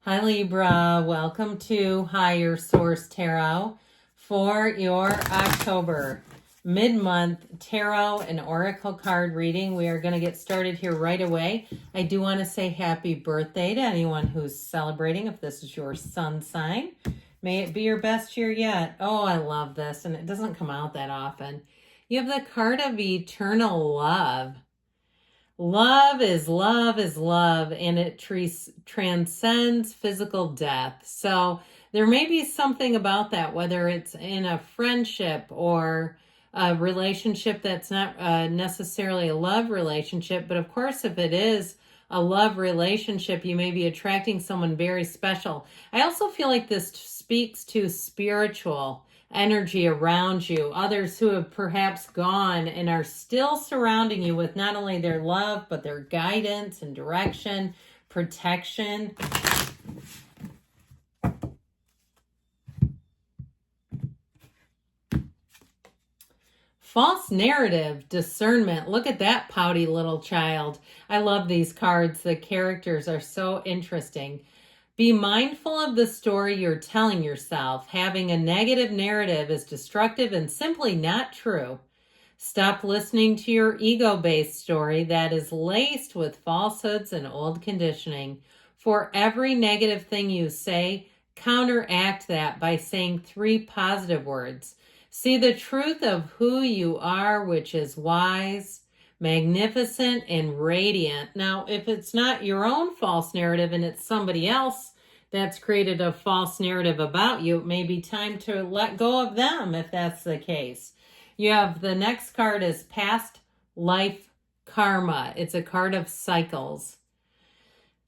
Hi Libra, welcome to Higher Source Tarot for your October mid-month tarot and oracle card reading. We are going to get started here right away. I do want to say happy birthday to anyone who's celebrating, if this is your sun sign. May it be your best year yet. Oh, I love this, and it doesn't come out that often. You have the card of eternal love. Love is love is love, and it transcends physical death. So there may be something about that, whether it's in a friendship or a relationship that's not necessarily a love relationship. But of course, if it is a love relationship, you may be attracting someone very special. I also feel like this speaks to spiritual energy around you, others who have perhaps gone and are still surrounding you with not only their love, but their guidance and direction, protection. False narrative, discernment. Look at that pouty little child. I love these cards. The characters are so interesting. Be mindful of the story you're telling yourself. Having a negative narrative is destructive and simply not true. Stop listening to your ego-based story that is laced with falsehoods and old conditioning. For every negative thing you say, counteract that by saying 3 positive words. See the truth of who you are, which is wise, magnificent, and radiant. Now, if it's not your own false narrative and it's somebody else that's created a false narrative about you, it may be time to let go of them if that's the case. You have the next card is Past Life Karma. It's a card of cycles.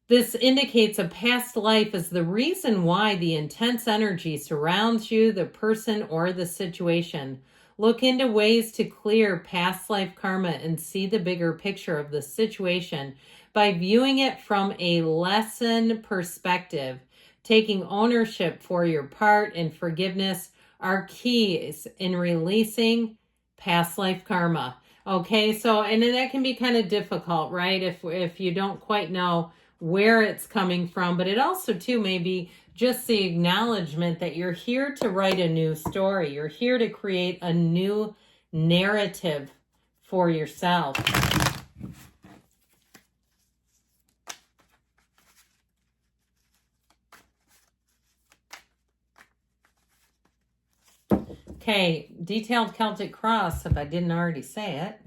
This indicates a past life is the reason why the intense energy surrounds you, the person, or the situation. Look into ways to clear past life karma and see the bigger picture of the situation by viewing it from a lesson perspective. Taking ownership for your part and forgiveness are keys in releasing past life karma. Okay, so, and then that can be kind of difficult, right? If you don't quite know where it's coming from, but it also too may be just the acknowledgement that you're here to write a new story. You're here to create a new narrative for yourself. Okay, detailed Celtic cross, if I didn't already say it.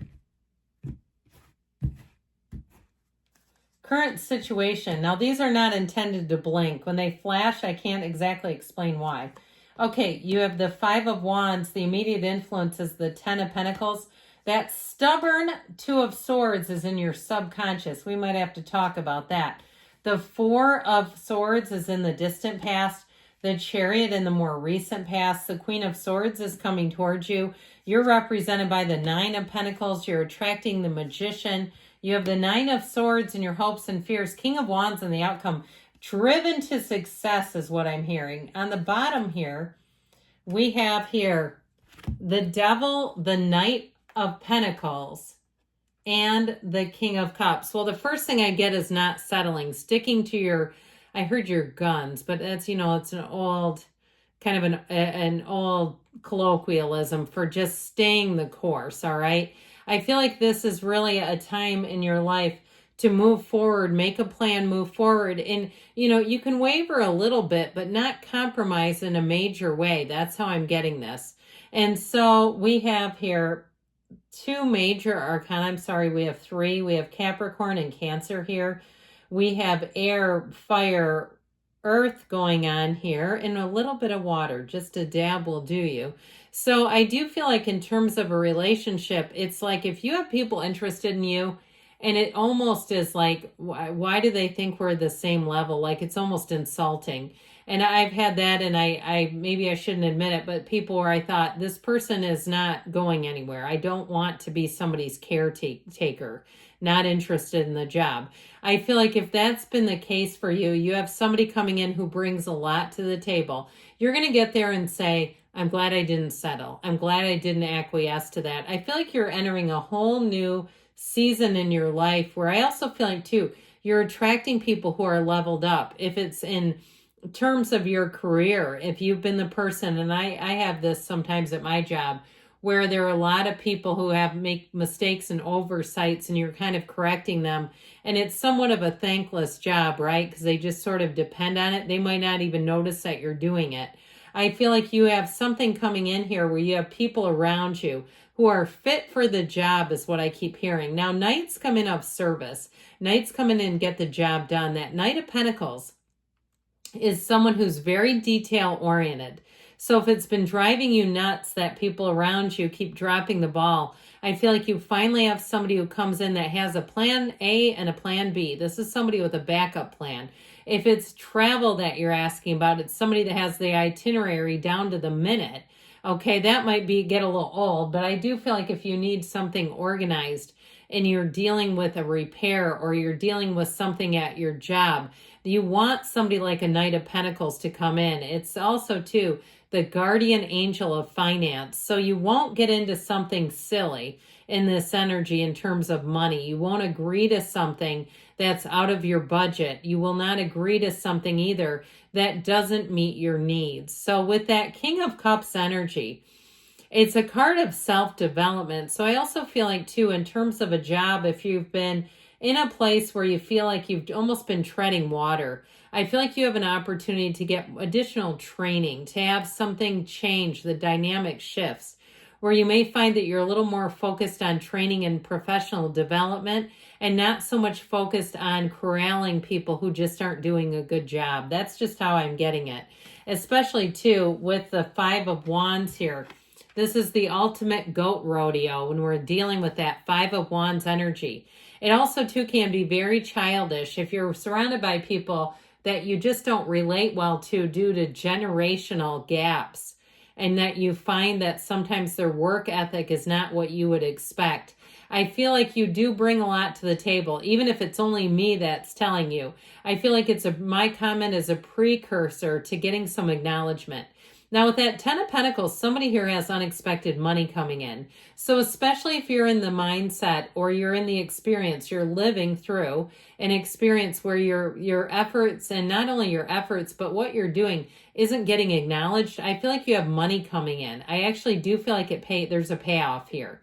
Current situation. Now, these are not intended to blink. When they flash, I can't exactly explain why. Okay, you have the 5 of Wands. The immediate influence is the 10 of Pentacles. That stubborn 2 of Swords is in your subconscious. We might have to talk about that. The 4 of Swords is in the distant past. The Chariot in the more recent past. The Queen of Swords is coming towards you. You're represented by the 9 of Pentacles. You're attracting the Magician. You have the 9 of Swords in your hopes and fears. King of Wands in the outcome. Driven to success is what I'm hearing. On the bottom here, we have here the Devil, the Knight of Pentacles, and the King of Cups. Well, the first thing I get is not settling. Sticking to your, I heard your guns, but that's, it's an old, kind of an old colloquialism for just staying the course, all right? I feel like this is really a time in your life to move forward, make a plan, move forward. And, you can waver a little bit, but not compromise in a major way. That's how I'm getting this. And so we have here 2 major arcana. I'm sorry, we have 3. We have Capricorn and Cancer here. We have air, fire, earth going on here, and a little bit of water. Just a dab will do you. So I do feel like in terms of a relationship, it's like if you have people interested in you, and it almost is like, why do they think we're the same level? Like it's almost insulting. And I've had that, and I maybe I shouldn't admit it, but people where I thought, this person is not going anywhere. I don't want to be somebody's caretaker, not interested in the job. I feel like if that's been the case for you, you have somebody coming in who brings a lot to the table. You're going to get there and say, I'm glad I didn't settle. I'm glad I didn't acquiesce to that. I feel like you're entering a whole new season in your life where I also feel like, too, You're attracting people who are leveled up. If it's in terms of your career, if you've been the person, and I have this sometimes at my job, where there are a lot of people who make mistakes and oversights, and you're kind of correcting them, and it's somewhat of a thankless job, right? Because they just sort of depend on it. They might not even notice that you're doing it. I feel like you have something coming in here where you have people around you who are fit for the job, is what I keep hearing. Now, knights come in of service. Knights come in and get the job done. That Knight of Pentacles is someone who's very detail oriented. So if it's been driving you nuts that people around you keep dropping the ball, I feel like you finally have somebody who comes in that has a plan A and a plan B. This is somebody with a backup plan. If it's travel that you're asking about, it's somebody that has the itinerary down to the minute. Okay, that might get a little old, but I do feel like if you need something organized and you're dealing with a repair or you're dealing with something at your job, you want somebody like a Knight of Pentacles to come in. It's also, too, the guardian angel of finance. So you won't get into something silly in this energy in terms of money. You won't agree to something that's out of your budget. You will not agree to something either that doesn't meet your needs. So with that King of Cups energy, it's a card of self-development. So I also feel like, too, in terms of a job, if you've been in a place where you feel like you've almost been treading water, I feel like you have an opportunity to get additional training, to have something change, the dynamic shifts, where you may find that you're a little more focused on training and professional development and not so much focused on corralling people who just aren't doing a good job. That's just how I'm getting it, especially, too, with the Five of Wands here. This is the ultimate goat rodeo when we're dealing with that Five of Wands energy. It also, too, can be very childish if you're surrounded by people that you just don't relate well to due to generational gaps, and that you find that sometimes their work ethic is not what you would expect. I feel like you do bring a lot to the table, even if it's only me that's telling you. I feel like my comment is a precursor to getting some acknowledgement. Now, with that Ten of Pentacles, somebody here has unexpected money coming in. So especially if you're in the mindset or you're in the experience, you're living through an experience where your efforts, and not only your efforts, but what you're doing isn't getting acknowledged, I feel like you have money coming in. I actually do feel like there's a payoff here.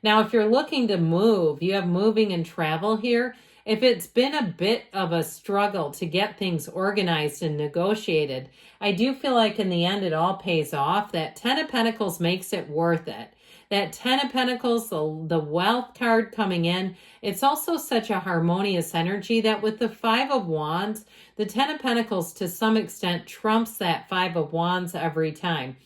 Now, if you're looking to move, you have moving and travel here. If it's been a bit of a struggle to get things organized and negotiated, I do feel like in the end it all pays off. That Ten of Pentacles makes it worth it. That Ten of Pentacles, the wealth card coming in, it's also such a harmonious energy that with the Five of Wands, the Ten of Pentacles to some extent trumps that Five of Wands every time.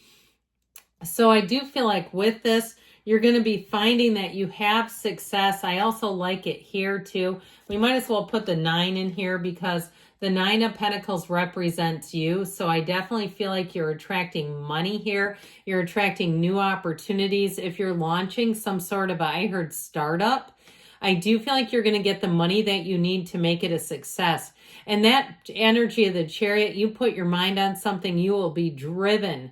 So I do feel like with this, you're going to be finding that you have success. I also like it here too. We might as well put the 9 in here because the 9 of Pentacles represents you. So I definitely feel like you're attracting money here. You're attracting new opportunities. If you're launching some sort of I heard startup, I do feel like you're going to get the money that you need to make it a success. And that energy of the Chariot, you put your mind on something, you will be driven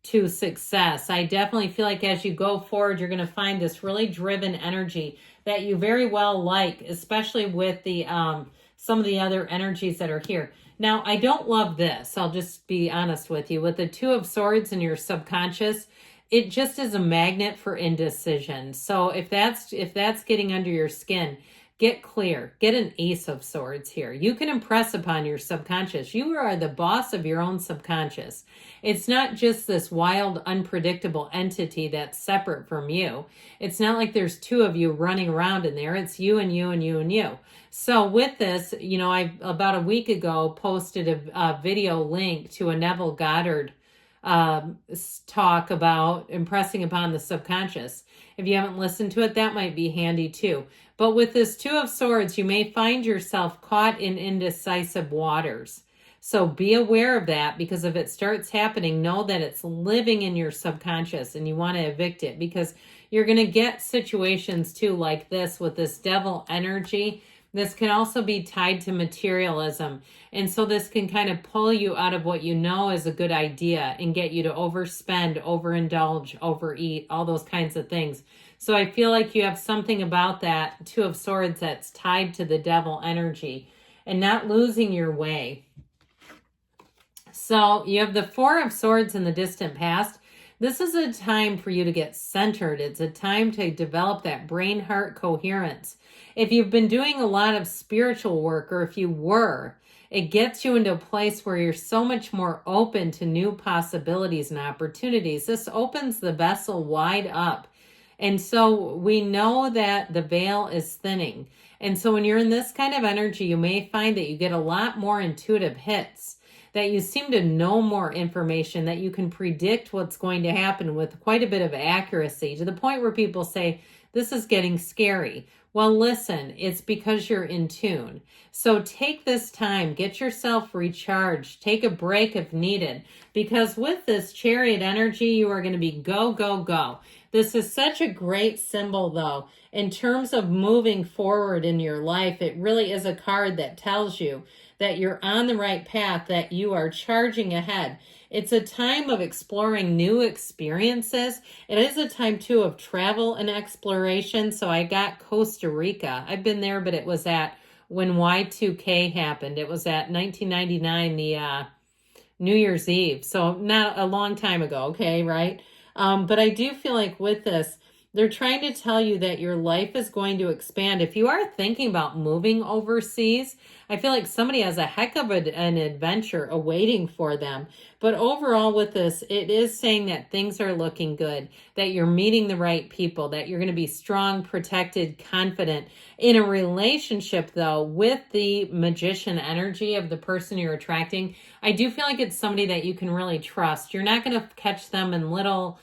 to success. I definitely feel like as you go forward, you're going to find this really driven energy that you very well like, especially with the some of the other energies that are here. Now, I don't love this. I'll just be honest with you. With the Two of Swords in your subconscious, it just is a magnet for indecision. So if that's getting under your skin, get clear. Get an Ace of Swords here. You can impress upon your subconscious. You are the boss of your own subconscious. It's not just this wild, unpredictable entity that's separate from you. It's not like there's two of you running around in there. It's you and you and you and you. So with this, you know, I about a week ago posted a video link to a Neville Goddard talk about impressing upon the subconscious. If you haven't listened to it, that might be handy too. But with this Two of Swords, you may find yourself caught in indecisive waters. So be aware of that, because if it starts happening, know that it's living in your subconscious and you want to evict it, because you're going to get situations too like this with this devil energy. This can also be tied to materialism. And so this can kind of pull you out of what you know is a good idea and get you to overspend, overindulge, overeat, all those kinds of things. So I feel like you have something about that Two of Swords that's tied to the devil energy. and not losing your way. So you have the Four of Swords in the distant past. This is a time for you to get centered. It's a time to develop that brain-heart coherence. If you've been doing a lot of spiritual work, or if you were, it gets you into a place where you're so much more open to new possibilities and opportunities. This opens the vessel wide up. And so we know that the veil is thinning. And so when you're in this kind of energy, you may find that you get a lot more intuitive hits, that you seem to know more information, that you can predict what's going to happen with quite a bit of accuracy, to the point where people say, this is getting scary. Well, listen, it's because you're in tune. So take this time, get yourself recharged, take a break if needed, because with this Chariot energy, you are going to be go, go, go. This is such a great symbol, though. In terms of moving forward in your life, it really is a card that tells you that you're on the right path, that you are charging ahead. It's a time of exploring new experiences. It is a time, too, of travel and exploration. So I got Costa Rica. I've been there, but it was at when Y2K happened. It was at 1999, the New Year's Eve. So not a long time ago, okay, right? But I do feel like with this, they're trying to tell you that your life is going to expand. If you are thinking about moving overseas, I feel like somebody has a heck of an adventure awaiting for them. But overall with this, it is saying that things are looking good, that you're meeting the right people, that you're going to be strong, protected, confident. In a relationship, though, with the magician energy of the person you're attracting, I do feel like it's somebody that you can really trust. You're not going to catch them in little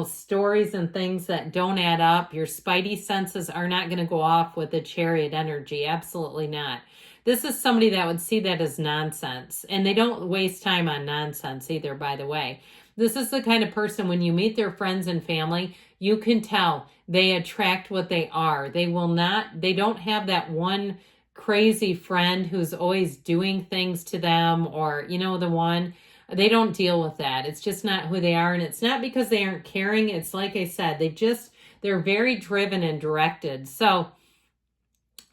stories and things that don't add up. Your spidey senses are not going to go off with the Chariot energy. Absolutely not. This is somebody that would see that as nonsense, and they don't waste time on nonsense either, by the way. This is the kind of person, when you meet their friends and family, you can tell they attract what they are. They don't have that one crazy friend who's always doing things to them, or, the one. They don't deal with that. It's just not who they are. And it's not because they aren't caring. It's like I said, they're very driven and directed. So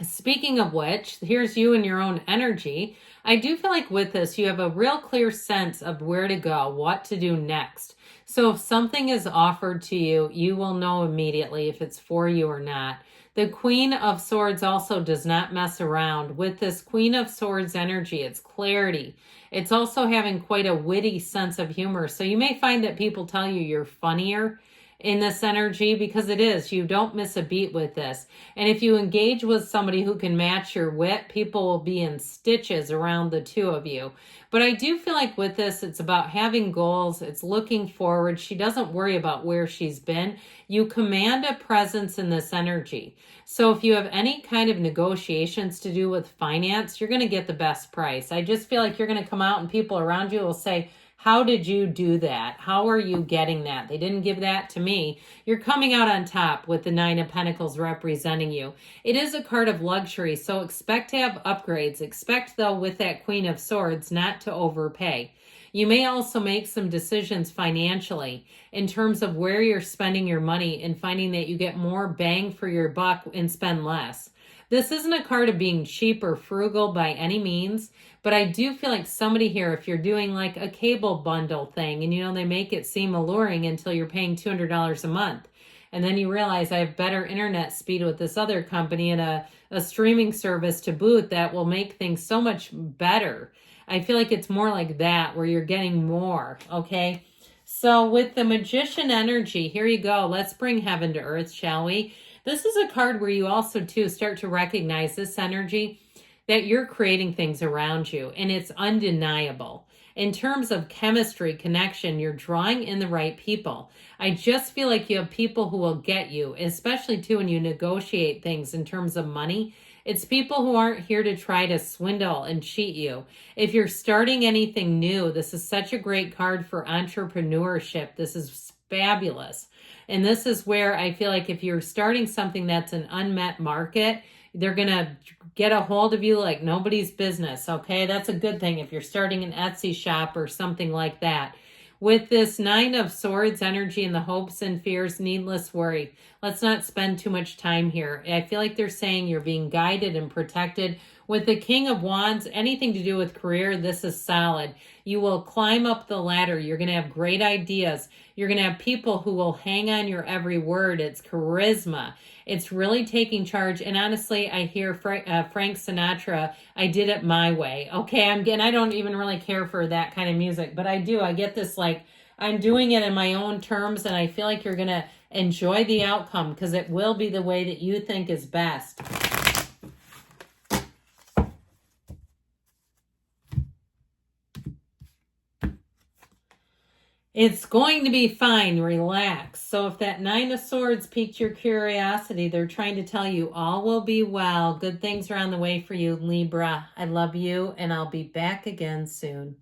speaking of which, here's you and your own energy. I do feel like with this, you have a real clear sense of where to go, what to do next. So if something is offered to you, you will know immediately if it's for you or not. The Queen of Swords also does not mess around. With this Queen of Swords energy, it's clarity. It's also having quite a witty sense of humor. So you may find that people tell you you're funnier in this energy, because it is. You don't miss a beat with this. And if you engage with somebody who can match your wit, people will be in stitches around the two of you. But I do feel like with this, it's about having goals. It's looking forward. She doesn't worry about where she's been. You command a presence in this energy. So if you have any kind of negotiations to do with finance, you're going to get the best price. I just feel like you're going to come out and people around you will say, how did you do that? How are you getting that? They didn't give that to me. You're coming out on top with the Nine of Pentacles representing you. It is a card of luxury, so expect to have upgrades. Expect, though, with that Queen of Swords, not to overpay. You may also make some decisions financially in terms of where you're spending your money and finding that you get more bang for your buck and spend less. This isn't a card of being cheap or frugal by any means, but I do feel like somebody here, if you're doing like a cable bundle thing and they make it seem alluring until you're paying $200 a month. And then you realize I have better internet speed with this other company and a streaming service to boot that will make things so much better. I feel like it's more like that, where you're getting more, okay? So with the Magician energy, here you go. Let's bring heaven to earth, shall we? This is a card where you also, too, start to recognize this energy, that you're creating things around you, and it's undeniable. In terms of chemistry, connection, you're drawing in the right people. I just feel like you have people who will get you, especially, too, when you negotiate things in terms of money. It's people who aren't here to try to swindle and cheat you. If you're starting anything new, this is such a great card for entrepreneurship. This is fabulous. And this is where I feel like if you're starting something that's an unmet market, they're going to get a hold of you like nobody's business, okay? That's a good thing if you're starting an Etsy shop or something like that. With this Nine of Swords energy and the hopes and fears, needless worry. Let's not spend too much time here. I feel like they're saying you're being guided and protected With the King of Wands, anything to do with career, this is solid. You will climb up the ladder. You're going to have great ideas. You're going to have people who will hang on your every word. It's charisma. It's really taking charge. And honestly, I hear Frank Sinatra, I did it my way. Okay, I don't even really care for that kind of music, but I do. I get this like, I'm doing it in my own terms, and I feel like you're going to enjoy the outcome because it will be the way that you think is best. It's going to be fine. Relax. So if that Nine of Swords piqued your curiosity, they're trying to tell you all will be well. Good things are on the way for you, Libra. I love you, and I'll be back again soon.